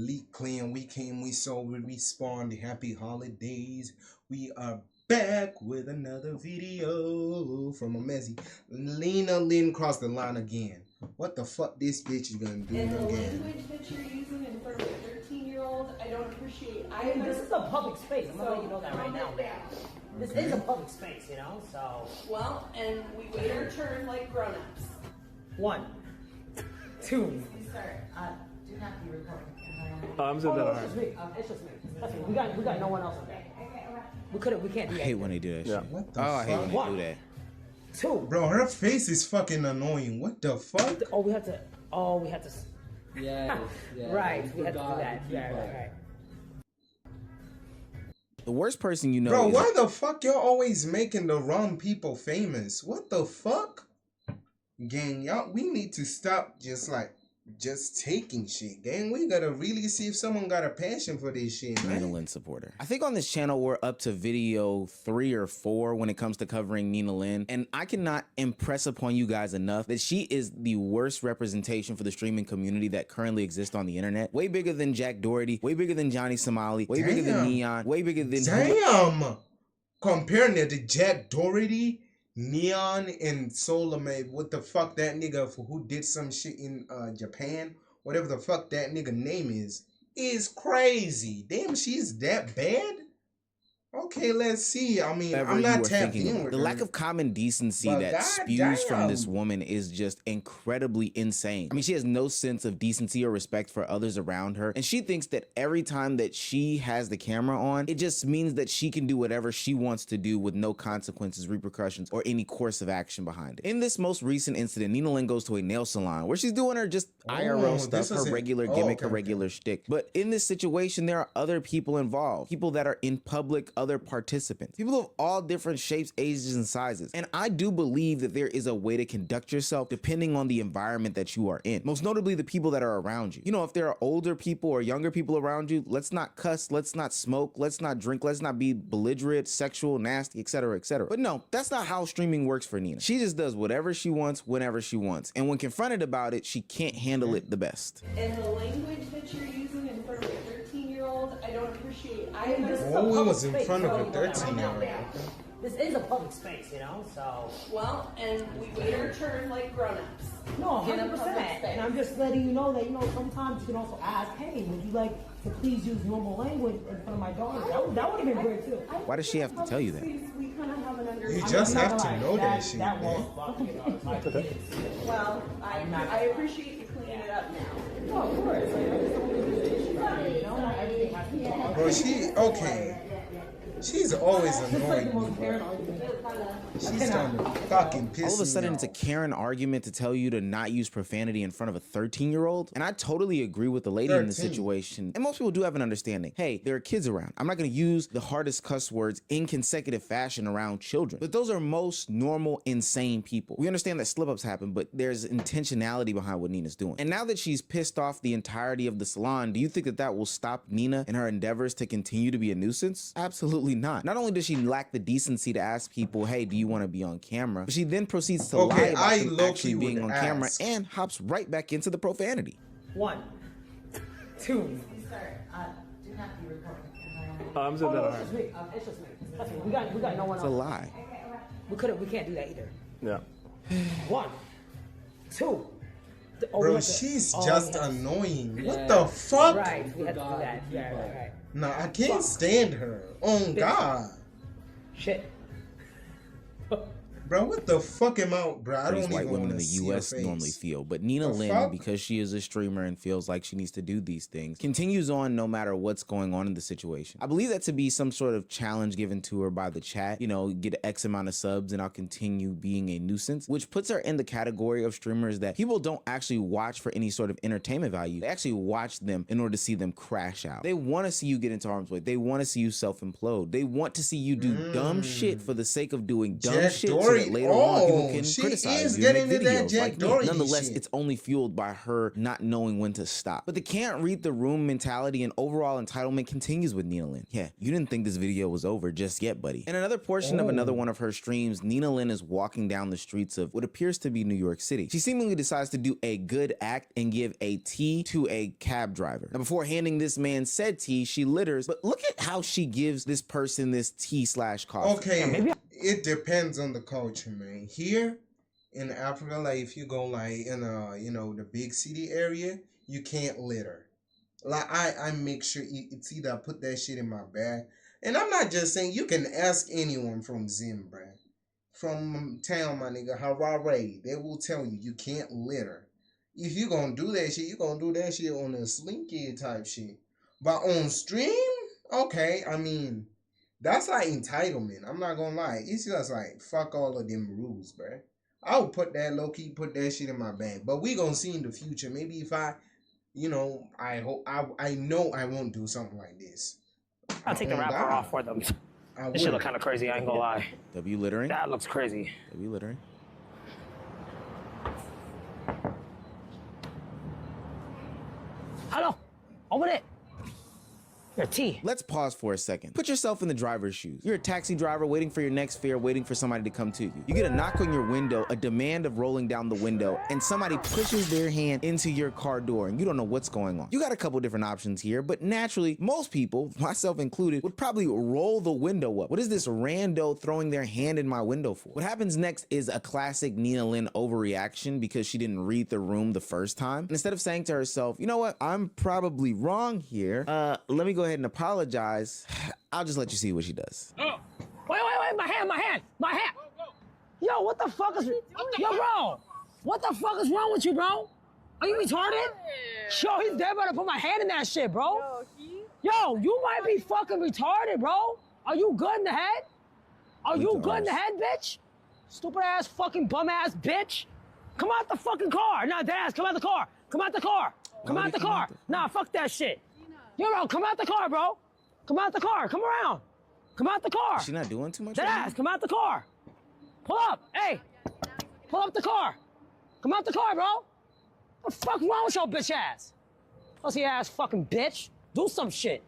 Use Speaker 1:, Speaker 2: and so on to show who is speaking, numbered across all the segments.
Speaker 1: Elite Clan, we came, we saw, we respawned. Happy holidays. We are back with another video from a messy. Lena Lynn crossed the line again. What the fuck this bitch is gonna do
Speaker 2: and the
Speaker 1: again?
Speaker 2: language that you're using in front of a 13-year-old, I don't appreciate.
Speaker 3: This is a public space. I'm gonna let you know that right now, man. This is a public space, you know, so.
Speaker 2: Well, and we wait our turn like grown-ups.
Speaker 3: 1, 2.
Speaker 4: Sir, do not be recording.
Speaker 5: I'm saying that
Speaker 3: It's just me. It's just me. That's me. We got no one else on there. We can't do
Speaker 6: I
Speaker 3: that.
Speaker 6: hate when they do that shit.
Speaker 1: What the
Speaker 6: Oh, I hate
Speaker 1: fuck?
Speaker 6: when they do that.
Speaker 3: 2.
Speaker 1: Bro, her face is fucking annoying. What the fuck?
Speaker 3: Oh, we have to.
Speaker 5: Yeah.
Speaker 3: Right. We have to do that. Yeah, right.
Speaker 6: The worst person you know
Speaker 1: Bro,
Speaker 6: is
Speaker 1: why the fuck y'all always making the wrong people famous? What the fuck? Gang, y'all, we need to stop just taking shit, gang. We gotta really see if someone got a passion for this shit,
Speaker 6: Nina
Speaker 1: man.
Speaker 6: Lynn supporter. I think on this channel we're up to video 3 or 4 when it comes to covering Nina Lynn, and I cannot impress upon you guys enough that she is the worst representation for the streaming community that currently exists on the internet. Way bigger than Jack Doherty, way bigger than Johnny Somali, way bigger than Neon, way bigger than
Speaker 1: Damn! Comparing it to Jack Doherty, Neon, and Solomon, what the fuck that nigga who did some shit in Japan, whatever the fuck that nigga name is crazy. Damn, she's that bad? Okay, let's see. I mean,
Speaker 6: whatever
Speaker 1: I'm
Speaker 6: you
Speaker 1: not
Speaker 6: were
Speaker 1: tapped
Speaker 6: thinking
Speaker 1: in
Speaker 6: of.
Speaker 1: with
Speaker 6: The
Speaker 1: her.
Speaker 6: lack of common decency
Speaker 1: But
Speaker 6: that spews from this
Speaker 1: goddamn.
Speaker 6: woman is just incredibly insane. I mean, she has no sense of decency or respect for others around her, and she thinks that every time that she has the camera on, it just means that she can do whatever she wants to do with no consequences, repercussions, or any course of action behind it. In this most recent incident, Nina Lynn goes to a nail salon where she's doing her just IRL stuff,
Speaker 1: this
Speaker 6: her
Speaker 1: was it.
Speaker 6: regular
Speaker 1: Oh,
Speaker 6: gimmick,
Speaker 1: okay,
Speaker 6: her regular shtick. But in this situation, there are other people involved, people that are in public, other participants, people of all different shapes, ages, and sizes. And I do believe that there is a way to conduct yourself depending on the environment that you are in, most notably the people that are around you. You know, if there are older people or younger people around you, let's not cuss, let's not smoke, let's not drink, let's not be belligerent, sexual, nasty, etc., etc. But no, that's not how streaming works for Nina. She just does whatever she wants, whenever she wants. And when confronted about it, she can't handle it the best.
Speaker 2: And the language that you're using in front of a 13-year-old, I don't appreciate.
Speaker 3: This is a
Speaker 1: Oh, it
Speaker 3: public
Speaker 1: was in
Speaker 3: space.
Speaker 1: front of
Speaker 3: I'm
Speaker 1: a
Speaker 3: gonna let you know that right now,
Speaker 1: 13-year-old.
Speaker 3: man. This is a public space, you know, so.
Speaker 2: Well, and we wait our turn like grown-ups.
Speaker 3: No,
Speaker 2: In a public
Speaker 3: 100%.
Speaker 2: space.
Speaker 3: And I'm just letting you know that, you know, sometimes you can also ask, hey, would you like to please use normal language in front of my daughter? That would have been great too.
Speaker 6: Why does she have to tell you that?
Speaker 2: We kind of have an
Speaker 1: You
Speaker 2: understanding.
Speaker 1: just
Speaker 3: I'm not
Speaker 1: have to
Speaker 3: gonna
Speaker 1: know
Speaker 3: lie,
Speaker 1: that shit,
Speaker 3: that
Speaker 1: man.
Speaker 3: was fucking
Speaker 2: Well, I appreciate you cleaning it up now.
Speaker 3: No, of course. Like, I just don't think there's an issue about it, you know? Not everything has to be talked.
Speaker 1: Bro, okay. She's always annoying me, bro. She's trying to fucking piss me off.
Speaker 6: All of a sudden, it's a Karen argument to tell you to not use profanity in front of a 13-year-old. And I totally agree with the lady in this
Speaker 1: 13.
Speaker 6: situation. And most people do have an understanding. Hey, there are kids around. I'm not going to use the hardest cuss words in consecutive fashion around children. But those are most normal, insane people. We understand that slip-ups happen, but there's intentionality behind what Nina's doing. And now that she's pissed off the entirety of the salon, do you think that that will stop Nina in her endeavors to continue to be a nuisance? Absolutely not. Not only does she lack the decency to ask people, hey, do you want to be on camera? But she then proceeds to lie about
Speaker 1: I
Speaker 6: them
Speaker 1: low-key
Speaker 6: actually being
Speaker 1: would
Speaker 6: on camera
Speaker 1: ask.
Speaker 6: and hops right back into the profanity.
Speaker 3: 1, 2.
Speaker 4: Sir, do not be recording.
Speaker 5: I'm saying
Speaker 3: Oh,
Speaker 5: that
Speaker 3: it's just me. It's just me. That's me. We got no one
Speaker 6: It's a
Speaker 3: else.
Speaker 6: lie.
Speaker 3: We can't do that either.
Speaker 5: Yeah.
Speaker 3: 1, 2. Oh, we
Speaker 1: Bro,
Speaker 3: have to-
Speaker 1: she's
Speaker 3: oh,
Speaker 1: just
Speaker 3: we have to-
Speaker 1: annoying. What the fuck?
Speaker 3: Right, we have to do that. Yeah, right.
Speaker 1: Nah, I can't stand her. Oh, God.
Speaker 3: Shit.
Speaker 1: Bro, what the fuck am I, bro? I
Speaker 6: These
Speaker 1: don't
Speaker 6: white
Speaker 1: even
Speaker 6: women
Speaker 1: want
Speaker 6: in
Speaker 1: to
Speaker 6: the
Speaker 1: see her
Speaker 6: US
Speaker 1: face.
Speaker 6: normally feel. But Nina
Speaker 1: The
Speaker 6: Lynn,
Speaker 1: fuck?
Speaker 6: because she is a streamer and feels like she needs to do these things, continues on no matter what's going on in the situation. I believe that to be some sort of challenge given to her by the chat. You know, get X amount of subs and I'll continue being a nuisance, which puts her in the category of streamers that people don't actually watch for any sort of entertainment value. They actually watch them in order to see them crash out. They want to see you get into harm's way. They want to see you self-implode. They want to see you do dumb shit for the sake of doing dumb
Speaker 1: Jack
Speaker 6: shit so
Speaker 1: Doherty Dory.
Speaker 6: later on people
Speaker 1: Oh,
Speaker 6: can
Speaker 1: she
Speaker 6: criticize
Speaker 1: is
Speaker 6: you and
Speaker 1: getting
Speaker 6: make
Speaker 1: into that
Speaker 6: videos
Speaker 1: Jack
Speaker 6: like me.
Speaker 1: Doherty
Speaker 6: Nonetheless,
Speaker 1: shit.
Speaker 6: it's only fueled by her not knowing when to stop. But the can't read the room mentality and overall entitlement continues with Nina Lynn. Yeah, you didn't think this video was over just yet, buddy. In another portion of another one of her streams, Nina Lynn is walking down the streets of what appears to be New York City. She seemingly decides to do a good act and give a tea to a cab driver. Now, before handing this man said tea, she litters, but look at how she gives this person this tea/coffee.
Speaker 1: Okay, it depends on the culture, man. Here in Africa, like if you go like in the big city area, you can't litter. Like I make sure it's either I put that shit in my bag, and I'm not just saying. You can ask anyone from Zimbabwe, from town, my nigga, Harare. They will tell you can't litter. If you gonna do that shit, you gonna do that shit on a slinky type shit. But on stream, okay, I mean, that's like entitlement. I'm not gonna lie. It's just like fuck all of them rules, bruh. I would put that low key, put that shit in my bag. But we gonna see in the future. Maybe if I I know I won't do something like this.
Speaker 5: I'll take the wrapper off for them. This shit look kind of crazy, I ain't gonna lie.
Speaker 6: W littering?
Speaker 5: That looks crazy.
Speaker 6: W littering?
Speaker 5: Hello, open it. Your tea.
Speaker 6: Let's pause for a second. Put yourself in the driver's shoes. You're a taxi driver waiting for your next fare, waiting for somebody to come to you. You get a knock on your window, a demand of rolling down the window, and somebody pushes their hand into your car door and you don't know what's going on. You got a couple different options here, but naturally, most people, myself included, would probably roll the window up. What is this rando throwing their hand in my window for? What happens next is a classic Nina Lynn overreaction because she didn't read the room the first time. And instead of saying to herself, you know what, I'm probably wrong here. Let me go ahead and apologize. I'll just let you see what she does.
Speaker 5: Oh. Wait, my hand. Yo, what the fuck is, yo, bro, what the fuck is wrong with you, bro? Are you retarded? Yo, he's dead about to put my hand in that shit, bro. Yo, you might be fucking retarded, bro. Are you good in the head? Are you good in the head, bitch? Stupid ass fucking bum ass bitch. Come out the fucking car. Nah, deadass, come out the car. Come out the car. Come out the car. Nah, fuck that shit. Yo, bro, come out the car, bro. Come out the car. Come around. Come out the car.
Speaker 6: She's not doing too much.
Speaker 5: Deadass, come out the car. Pull up. Hey, pull up the car. Come out the car, bro. What the fuck wrong with your bitch ass? Pussy ass fucking bitch. Do some shit.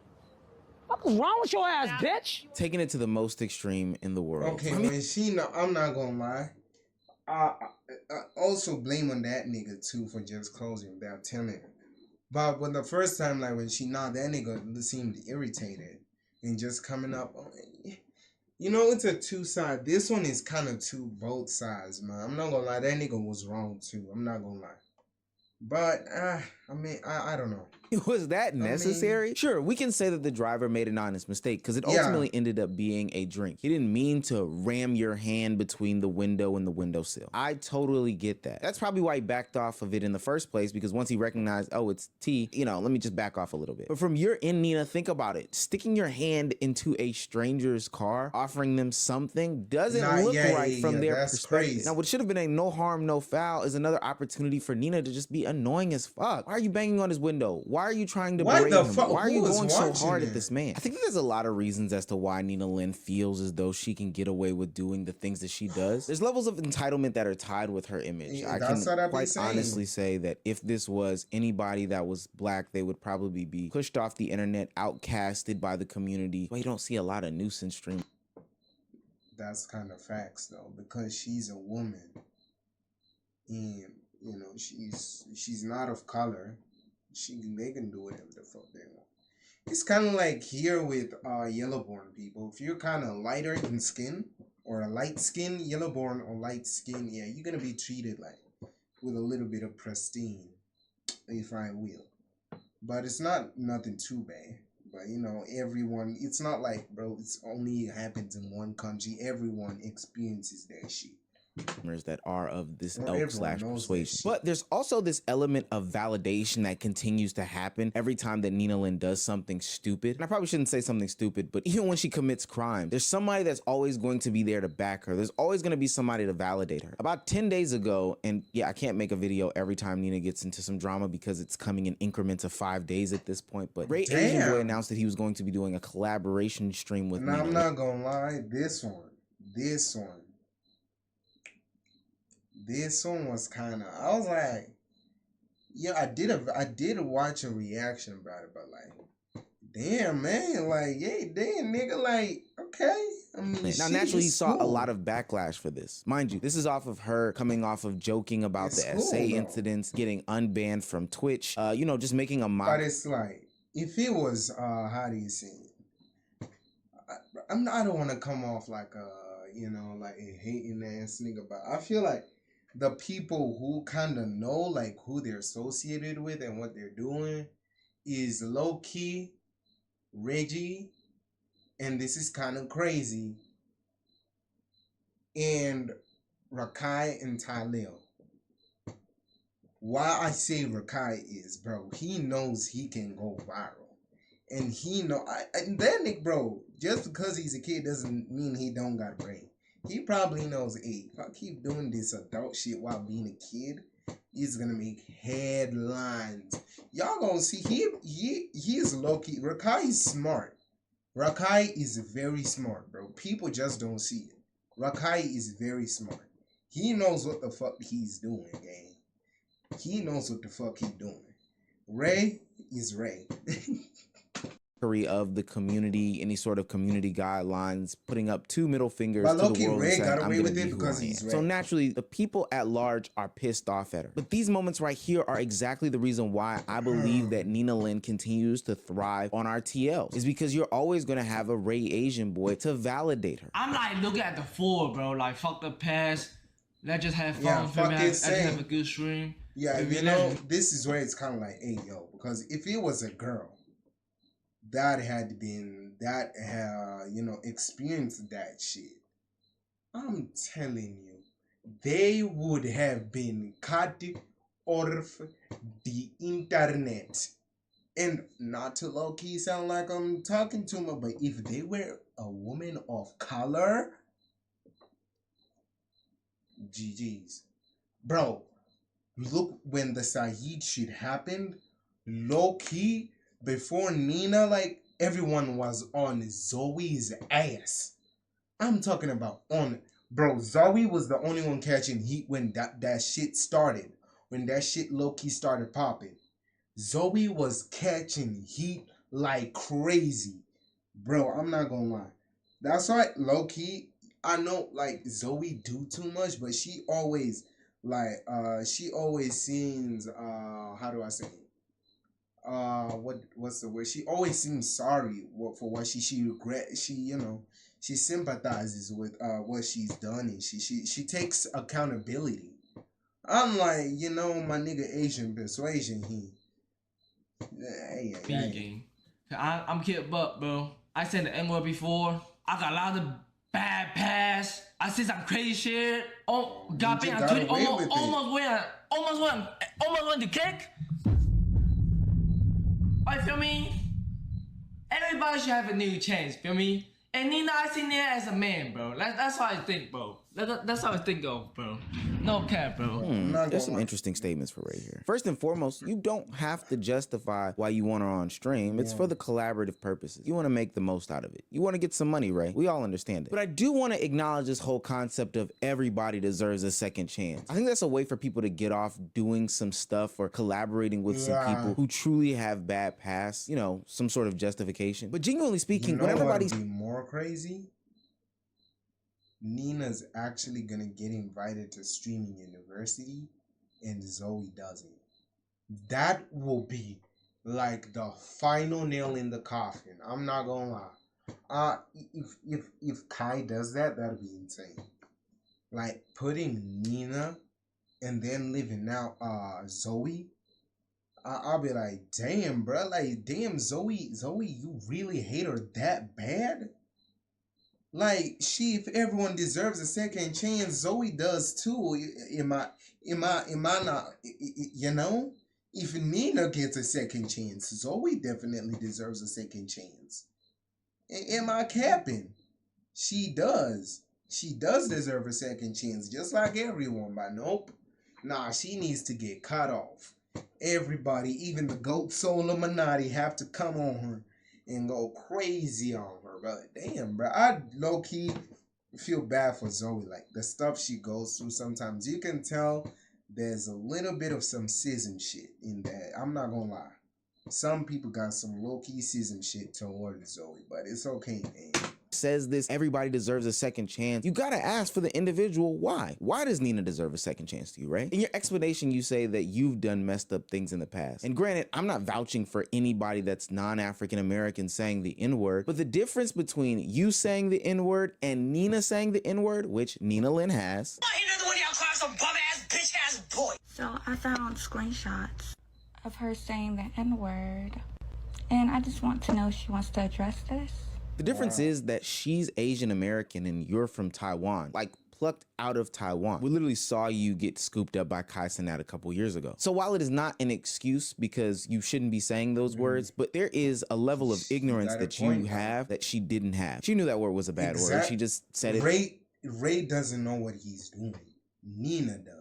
Speaker 5: What is wrong with your ass, bitch?
Speaker 6: Taking it to the most extreme in the world.
Speaker 1: Okay, when I'm not gonna lie. I also blame on that nigga too for just closing without telling her. But when the first time, like when she that nigga seemed irritated and just coming up. You know, it's a two side. This one is kind of both sides, man. I'm not gonna lie, that nigga was wrong too. I'm not gonna lie. But I mean, I don't know.
Speaker 6: Was that necessary? Sure, we can say that the driver made an honest mistake because it ultimately ended up being a drink. He didn't mean to ram your hand between the window and the windowsill. I totally get that. That's probably why he backed off of it in the first place, because once he recognized, oh, it's tea, let me just back off a little bit. But from your end, Nina, think about it. Sticking your hand into a stranger's car, offering them something, doesn't look right from their perspective. Crazy. Now, what should have been a no harm, no foul is another opportunity for Nina to just be annoying as fuck. Why are you banging on his window? Why are you trying to berate him? Why are you going so hard at this man? I think that there's a lot of reasons as to why Nina Lynn feels as though she can get away with doing the things that she does. There's levels of entitlement that are tied with her image. I can quite honestly say that if this was anybody that was black, they would probably be pushed off the internet, outcasted by the community. Well, you don't see a lot of nuisance stream.
Speaker 1: That's kind of facts though, because she's a woman, and she's not of color. They can do whatever the fuck they want. It's kind of like here with yellowborn people. If you're kind of lighter in skin, or a light skin, yellowborn or light skin, yeah, you're gonna be treated like with a little bit of pristine, if I will. But it's not nothing too bad. But everyone, it's not like, bro, it's only happens in one country. Everyone experiences that shit.
Speaker 6: That are of this ilk/persuasion. But there's also this element of validation that continues to happen every time that Nina Lynn does something stupid. And I probably shouldn't say something stupid, but even when she commits crime, there's somebody that's always going to be there to back her. There's always going to be somebody to validate her. About 10 days ago, and yeah, I can't make a video every time Nina gets into some drama because it's coming in increments of 5 days at this point, but Ray Asian Boy announced that he was going to be doing a collaboration stream with Nina.
Speaker 1: I'm not gonna lie, this one this one was kind of. I was like, yeah, I did watch a reaction about it, but like, damn man, like, yeah, damn nigga, like, okay. I mean,
Speaker 6: Now,
Speaker 1: shit,
Speaker 6: naturally, he
Speaker 1: it's
Speaker 6: saw a
Speaker 1: cool.
Speaker 6: lot of backlash for this. Mind you, this is off of her coming off of joking about
Speaker 1: It's
Speaker 6: the
Speaker 1: cool,
Speaker 6: SA
Speaker 1: though.
Speaker 6: incidents, getting unbanned from Twitch, you know, just making a mock.
Speaker 1: But it's like, if it was, how do you say it? I don't want to come off like you know, like a hating ass nigga, but I feel like the people who kind of know like who they're associated with and what they're doing is low key Reggie, and this is kind of crazy, and Rakai and Tylil. Why I say Rakai is, bro, he knows he can go viral. And he know, and that nigga, bro, just because he's a kid doesn't mean he don't got a brain. He probably knows, hey, if I keep doing this adult shit while being a kid, he's gonna make headlines. Y'all gonna see, he is low-key, Rakai is smart. Rakai is very smart, bro. People just don't see it. Rakai is very smart. He knows what the fuck he's doing, gang. He knows what the fuck he's doing. Ray is Ray.
Speaker 6: Of the community, any sort of community guidelines, putting up two middle fingers
Speaker 1: But
Speaker 6: to the
Speaker 1: low-key,
Speaker 6: world.
Speaker 1: Ray
Speaker 6: and saying,
Speaker 1: got
Speaker 6: "I'm
Speaker 1: away
Speaker 6: gonna
Speaker 1: with
Speaker 6: be
Speaker 1: it
Speaker 6: who
Speaker 1: because
Speaker 6: I
Speaker 1: he's
Speaker 6: am." So
Speaker 1: Ray.
Speaker 6: naturally, the people at large are pissed off at her. But these moments right here are exactly the reason why I believe that Nina Lynn continues to thrive on our TLs. Is because you're always gonna have a Ray Asian boy to validate her.
Speaker 7: I'm like looking at the full, bro. Like fuck the past. Let's just have fun.
Speaker 1: Yeah,
Speaker 7: feel
Speaker 1: fuck
Speaker 7: me?
Speaker 1: it,
Speaker 7: Let's just have
Speaker 1: same.
Speaker 7: a good stream.
Speaker 1: Yeah,
Speaker 7: Feel me?
Speaker 1: you know, this is where it's kind of like, hey, yo, because if it was a girl that had been, that had, you know, experienced that shit, I'm telling you, they would have been cut off the internet. And not to low-key sound like I'm talking to them, but if they were a woman of color, GG's. Bro, look, when the Saeed shit happened, low-key, before Nina, like, everyone was on Zoe's ass. I'm talking about on, bro, Zoe was the only one catching heat when that shit started. When that shit low-key started popping. Zoe was catching heat like crazy. Bro, I'm not gonna lie. That's why, low-key, I know, like, Zoe do too much, but she always, like, she always seems, how do I say it? What's the word? She always seems sorry for what she regret. She, you know, she sympathizes with what she's done, and she takes accountability. Unlike, you know, my nigga Asian Persuasion, hey.
Speaker 7: Game. I'm Kid Buck, bro. I said the N-word before. I got a lot of bad past. I said some crazy shit. Oh, got
Speaker 1: You
Speaker 7: banned
Speaker 1: got
Speaker 7: on Twitter.
Speaker 1: away with it.
Speaker 7: Almost went to kick. Alright, feel me? Everybody should have a new chance, feel me? And Nina, I seen there as a man, bro. That's how I think, bro. That's how I think of, bro. No cap, bro.
Speaker 6: There's some interesting statements for Ray here. First and foremost, you don't have to justify why you want her on stream. It's for the collaborative purposes. You want to make the most out of it. You want to get some money, Ray. We all understand it. But I do want to acknowledge this whole concept of everybody deserves a second chance. I think that's a way for people to get off doing some stuff or collaborating with some people who truly have bad past, you know, some sort of justification. But genuinely speaking,
Speaker 1: You know
Speaker 6: when everybody's
Speaker 1: what would be more crazy? Nina's actually gonna get invited to streaming university, and Zoe doesn't. That will be like the final nail in the coffin. I'm not gonna lie. If Kai does that, that'd be insane. Like putting Nina and then leaving out Zoe. I'll be like, damn, bro. Like, damn, Zoe, you really hate her that bad? Like, if everyone deserves a second chance, Zoe does too. Am I not, you know? If Nina gets a second chance, Zoe definitely deserves a second chance. Am I capping? She does. She does deserve a second chance, just like everyone, but nope. Nah, she needs to get cut off. Everybody, even the GOAT Soul Illuminati, have to come on her and go crazy on her. But damn, bro, I low-key, feel bad for Zoe. Like the stuff she goes through sometimes, you can tell there's a little bit of some schism shit in that. I'm not gonna lie. Some people got some low-key schism shit towards Zoe, but it's okay, man.
Speaker 6: Says this, everybody deserves a second chance. You gotta ask for the individual why. Why does Nina deserve a second chance to you, right? In your explanation, you say that you've done messed up things in the past. And granted, I'm not vouching for anybody that's non-African American saying the N-word, but the difference between you saying the N-word and Nina saying the N-word, which Nina Lynn has.
Speaker 8: So I found screenshots of her saying the N-word, and I just want to know if she wants to address this.
Speaker 6: The difference is that she's Asian American and you're from Taiwan, like plucked out of Taiwan. We literally saw you get scooped up by Kai Cenat a couple years ago. So while it is not an excuse because you shouldn't be saying those words, but there is a level of ignorance that you have that she didn't have. She knew that word was a bad word. She just said it.
Speaker 1: Ray doesn't know what he's doing. Nina does.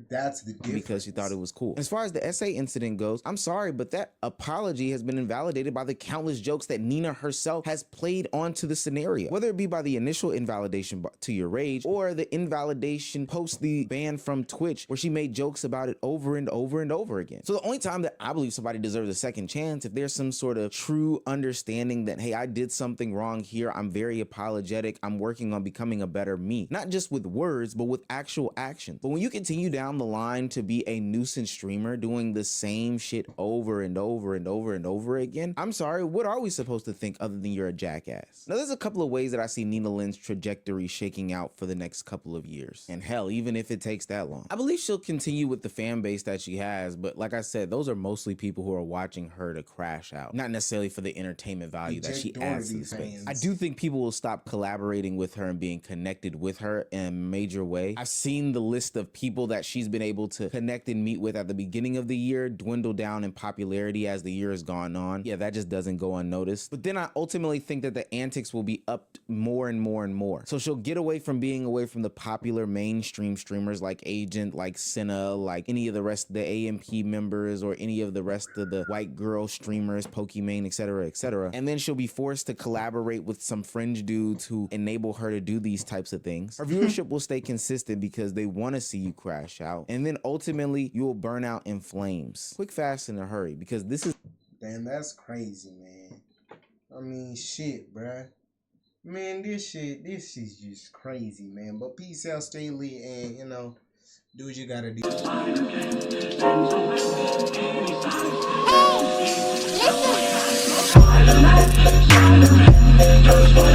Speaker 1: That's the difference.
Speaker 6: Because she thought it was cool. As far as the essay incident goes, I'm sorry, but that apology has been invalidated by the countless jokes that Nina herself has played onto the scenario. Whether it be by the initial invalidation to your rage or the invalidation post the ban from Twitch, where she made jokes about it over and over and over again. So the only time that I believe somebody deserves a second chance, if there's some sort of true understanding that, hey, I did something wrong here, I'm very apologetic, I'm working on becoming a better me. Not just with words, but with actual action. But when you continue down the line to be a nuisance streamer doing the same shit over and over and over and over again, I'm sorry, what are we supposed to think other than you're a jackass? Now, there's a couple of ways that I see Nina Lynn's trajectory shaking out for the next couple of years. And hell, even if it takes that long, I believe she'll continue with the fan base that she has, but like I said, those are mostly people who are watching her to crash out, not necessarily for the entertainment value that she adds to the space. I do think people will stop collaborating with her and being connected with her in a major way. I've seen the list of people that she's been able to connect and meet with at the beginning of the year dwindle down in popularity as the year has gone on. Yeah, that just doesn't go unnoticed. But then I ultimately think that the antics will be upped more and more and more. So she'll get away from being away from the popular mainstream streamers like Agent, like Senna, like any of the rest of the AMP members or any of the rest of the white girl streamers, Pokimane, etc., etc. And then she'll be forced to collaborate with some fringe dudes who enable her to do these types of things. Her viewership will stay consistent because they want to see you crash out. And then ultimately you will burn out in flames. Quick, fast, in a hurry, because this is...
Speaker 1: Damn, that's crazy, man. I mean, shit, bruh. Man, this is just crazy, man. But peace out, stay lit, and, you know, do what you gotta do.
Speaker 9: Hey, listen.